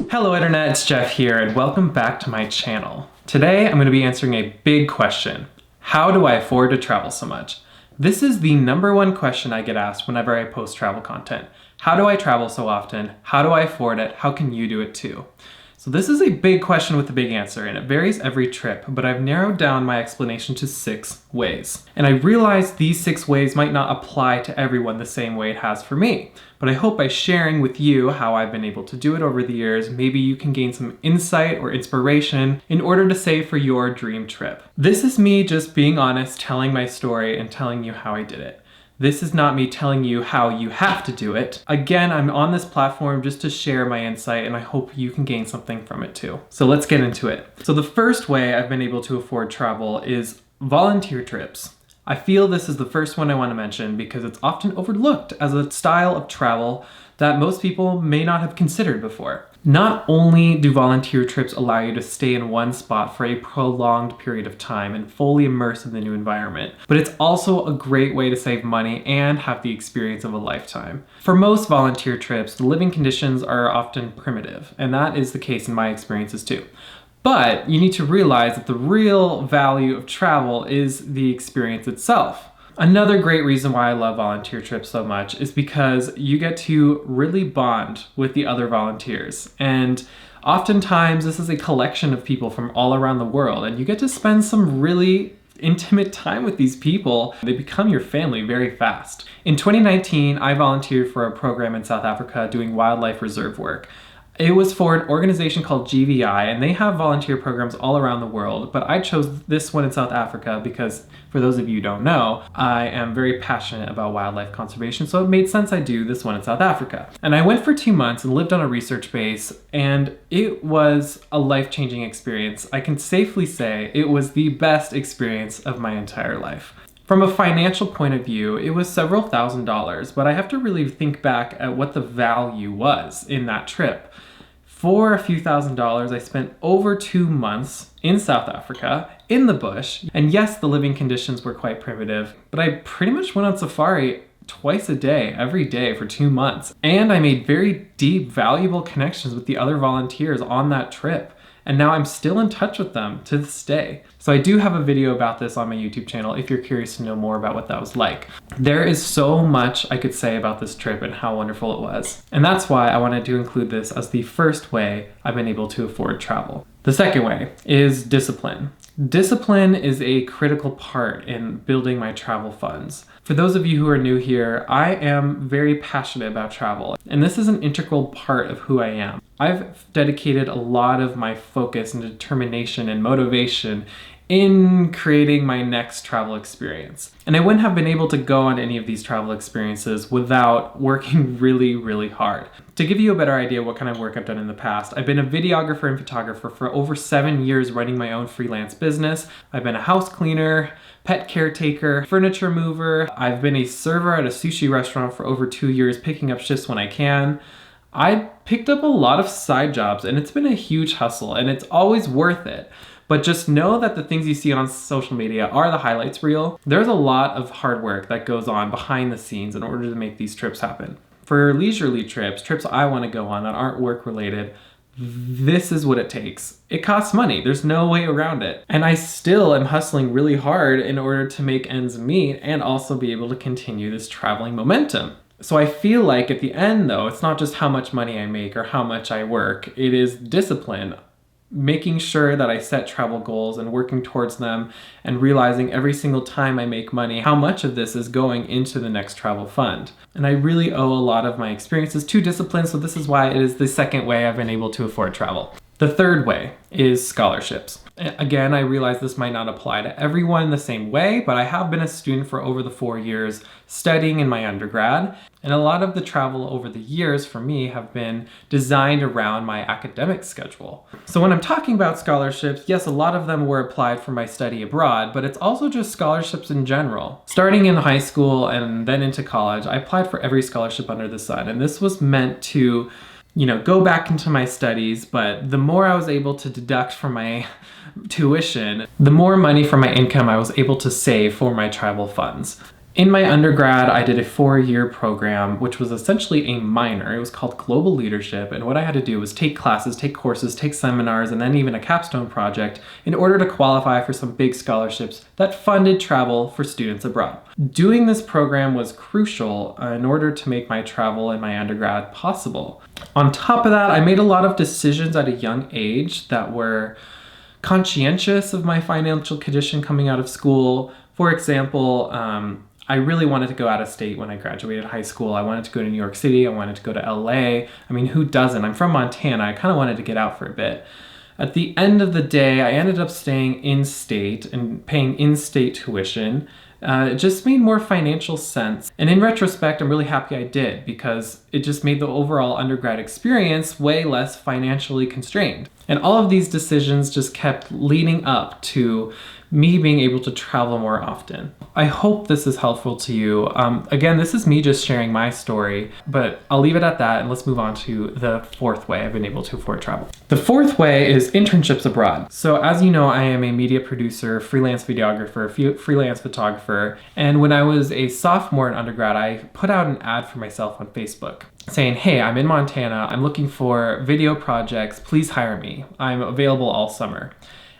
Hello Internet, it's Jeff here and welcome back to my channel. Today I'm going to be answering a big question. How do I afford to travel so much? This is the #1 question I get asked whenever I post travel content. How do I travel so often? How do I afford it? How can you do it too? So this is a big question with a big answer and it varies every trip, but I've narrowed down my explanation to 6 ways. And I realize these 6 ways might not apply to everyone the same way it has for me, but I hope by sharing with you how I've been able to do it over the years, maybe you can gain some insight or inspiration in order to save for your dream trip. This is me just being honest, telling my story and telling you how I did it. This is not me telling you how you have to do it. Again, I'm on this platform just to share my insight and I hope you can gain something from it too. So let's get into it. So the first way I've been able to afford travel is volunteer trips. I feel this is the first one I want to mention because it's often overlooked as a style of travel that most people may not have considered before. Not only do volunteer trips allow you to stay in one spot for a prolonged period of time and fully immerse in the new environment, but it's also a great way to save money and have the experience of a lifetime. For most volunteer trips, the living conditions are often primitive, and that is the case in my experiences too. But you need to realize that the real value of travel is the experience itself. Another great reason why I love volunteer trips so much is because you get to really bond with the other volunteers. And oftentimes this is a collection of people from all around the world and you get to spend some really intimate time with these people. They become your family very fast. In 2019, I volunteered for a program in South Africa doing wildlife reserve work. It was for an organization called GVI, and they have volunteer programs all around the world, but I chose this one in South Africa because, for those of you who don't know, I am very passionate about wildlife conservation, so it made sense I do this one in South Africa. And I went for 2 months and lived on a research base, and it was a life-changing experience. I can safely say it was the best experience of my entire life. From a financial point of view, it was several $1,000s, but I have to really think back at what the value was in that trip. For a few $1,000s, I spent over 2 months in South Africa, in the bush, and yes, the living conditions were quite primitive, but I pretty much went on safari twice a day, every day for 2 months. And I made very deep, valuable connections with the other volunteers on that trip. And now I'm still in touch with them to this day. So I do have a video about this on my YouTube channel if you're curious to know more about what that was like. There is so much I could say about this trip and how wonderful it was. And that's why I wanted to include this as the first way I've been able to afford travel. The second way is discipline. Discipline is a critical part in building my travel funds. For those of you who are new here, I am very passionate about travel, and this is an integral part of who I am. I've dedicated a lot of my focus and determination and motivation in creating my next travel experience. And I wouldn't have been able to go on any of these travel experiences without working really, really hard. To give you a better idea what kind of work I've done in the past, I've been a videographer and photographer for over 7 years running my own freelance business. I've been a house cleaner, pet caretaker, furniture mover. I've been a server at a sushi restaurant for over 2 years, picking up shifts when I can. I picked up a lot of side jobs and it's been a huge hustle and it's always worth it. But just know that the things you see on social media are the highlights reel. There's a lot of hard work that goes on behind the scenes in order to make these trips happen. For leisurely trips I want to go on that aren't work related, this is what it takes. It costs money. There's no way around it. And I still am hustling really hard in order to make ends meet and also be able to continue this traveling momentum. So I feel like at the end though, it's not just how much money I make or how much I work. It is discipline. Making sure that I set travel goals and working towards them and realizing every single time I make money, how much of this is going into the next travel fund. And I really owe a lot of my experiences to discipline, so this is why it is the second way I've been able to afford travel. The third way is scholarships. Again, I realize this might not apply to everyone the same way, but I have been a student for over the 4 years studying in my undergrad, and a lot of the travel over the years for me have been designed around my academic schedule. So when I'm talking about scholarships, yes, a lot of them were applied for my study abroad, but it's also just scholarships in general. Starting in high school and then into college, I applied for every scholarship under the sun, and this was meant to go back into my studies, but the more I was able to deduct from my tuition, the more money from my income I was able to save for my travel funds. In my undergrad, I did a 4-year program, which was essentially a minor. It was called Global Leadership, and what I had to do was take classes, take courses, take seminars, and then even a capstone project in order to qualify for some big scholarships that funded travel for students abroad. Doing this program was crucial in order to make my travel in my undergrad possible. On top of that, I made a lot of decisions at a young age that were conscientious of my financial condition coming out of school. For example, I really wanted to go out of state when I graduated high school. I wanted to go to New York City. I wanted to go to LA. I mean, who doesn't? I'm from Montana. I kind of wanted to get out for a bit. At the end of the day, I ended up staying in-state and paying in-state tuition. It just made more financial sense. And in retrospect, I'm really happy I did, because it just made the overall undergrad experience way less financially constrained. And all of these decisions just kept leading up to me being able to travel more often. I hope this is helpful to you. Again, this is me just sharing my story, but I'll leave it at that, and let's move on to the fourth way I've been able to afford travel. The fourth way is internships abroad. So as you know, I am a media producer, freelance videographer, freelance photographer, and when I was a sophomore in undergrad, I put out an ad for myself on Facebook saying, hey, I'm in Montana, I'm looking for video projects, please hire me. I'm available all summer.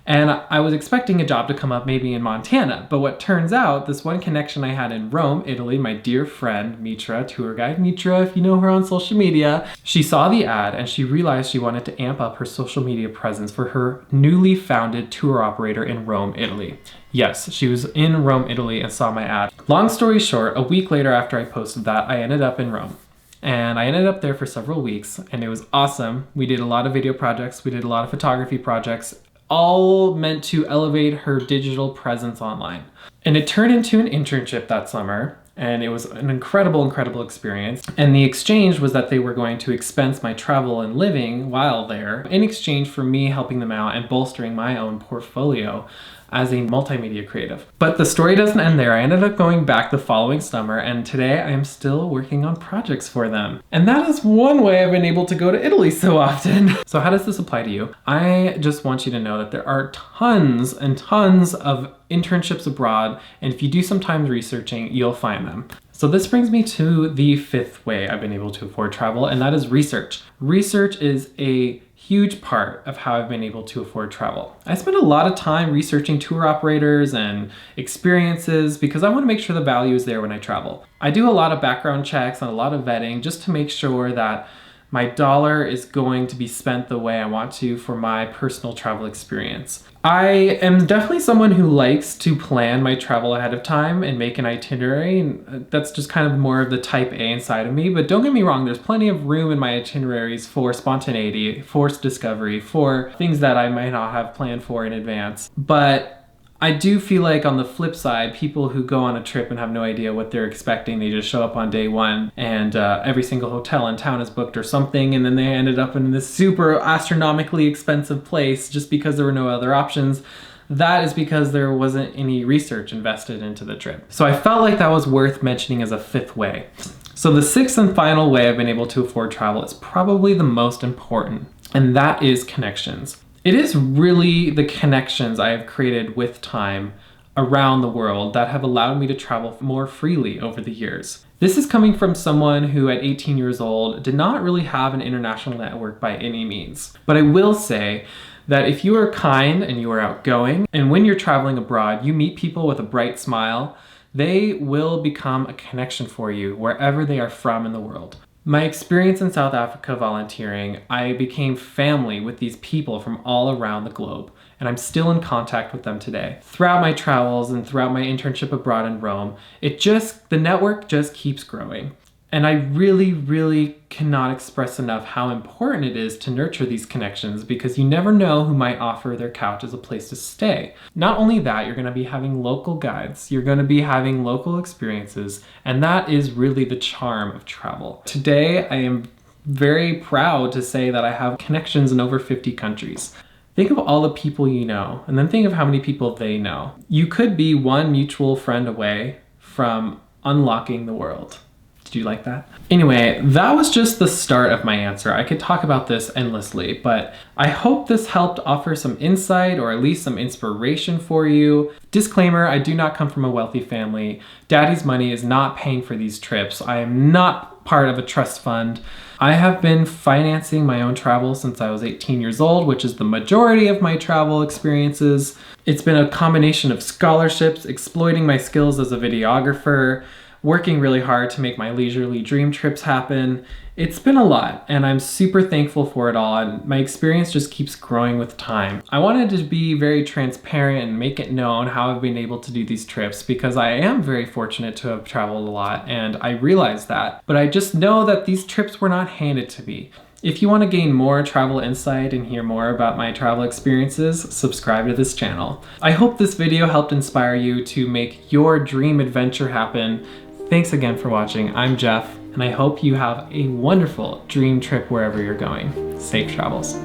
And I was expecting a job to come up maybe in Montana, but what turns out, this one connection I had in Rome, Italy, my dear friend, Mitra, tour guide Mitra, if you know her on social media, she saw the ad and she realized she wanted to amp up her social media presence for her newly founded tour operator in Rome, Italy. Yes, she was in Rome, Italy and saw my ad. Long story short, a week later after I posted that, I ended up in Rome. And I ended up there for several weeks and it was awesome. We did a lot of video projects, we did a lot of photography projects, all meant to elevate her digital presence online. And it turned into an internship that summer, and it was an incredible experience. And the exchange was that they were going to expense my travel and living while there in exchange for me helping them out and bolstering my own portfolio as a multimedia creative. But the story doesn't end there. I ended up going back the following summer, and today I am still working on projects for them. And that is one way I've been able to go to Italy so often. So how does this apply to you? I just want you to know that there are tons and tons of internships abroad, and if you do some time researching, you'll find them. So this brings me to the fifth way I've been able to afford travel, and that is research. Research is a huge part of how I've been able to afford travel. I spend a lot of time researching tour operators and experiences because I want to make sure the value is there when I travel. I do a lot of background checks and a lot of vetting just to make sure that my dollar is going to be spent the way I want to for my personal travel experience. I am definitely someone who likes to plan my travel ahead of time and make an itinerary, and that's just kind of more of the type A inside of me. But don't get me wrong, there's plenty of room in my itineraries for spontaneity, for discovery, for things that I might not have planned for in advance. But I do feel like on the flip side, people who go on a trip and have no idea what they're expecting, they just show up on day one and every single hotel in town is booked or something, and then they ended up in this super astronomically expensive place just because there were no other options. That is because there wasn't any research invested into the trip. So I felt like that was worth mentioning as a fifth way. So the sixth and final way I've been able to afford travel is probably the most important, and that is connections. It is really the connections I have created with time around the world that have allowed me to travel more freely over the years. This is coming from someone who at 18 years old did not really have an international network by any means. But I will say that if you are kind and you are outgoing, and when you're traveling abroad, you meet people with a bright smile, they will become a connection for you wherever they are from in the world. My experience in South Africa volunteering, I became family with these people from all around the globe, and I'm still in contact with them today. Throughout my travels and throughout my internship abroad in Rome, the network just keeps growing. And I really cannot express enough how important it is to nurture these connections, because you never know who might offer their couch as a place to stay. Not only that, you're going to be having local guides, you're going to be having local experiences, and that is really the charm of travel. Today, I am very proud to say that I have connections in over 50 countries. Think of all the people you know, and then think of how many people they know. You could be one mutual friend away from unlocking the world. Did you like that? Anyway, that was just the start of my answer. I could talk about this endlessly, but I hope this helped offer some insight or at least some inspiration for you. Disclaimer, I do not come from a wealthy family. Daddy's money is not paying for these trips. I am not part of a trust fund. I have been financing my own travel since I was 18 years old, which is the majority of my travel experiences. It's been a combination of scholarships, exploiting my skills as a videographer, working really hard to make my leisurely dream trips happen. It's been a lot, and I'm super thankful for it all, and my experience just keeps growing with time. I wanted to be very transparent and make it known how I've been able to do these trips because I am very fortunate to have traveled a lot, and I realize that. But I just know that these trips were not handed to me. If you want to gain more travel insight and hear more about my travel experiences, subscribe to this channel. I hope this video helped inspire you to make your dream adventure happen. Thanks again for watching. I'm Jeff, and I hope you have a wonderful dream trip wherever you're going. Safe travels.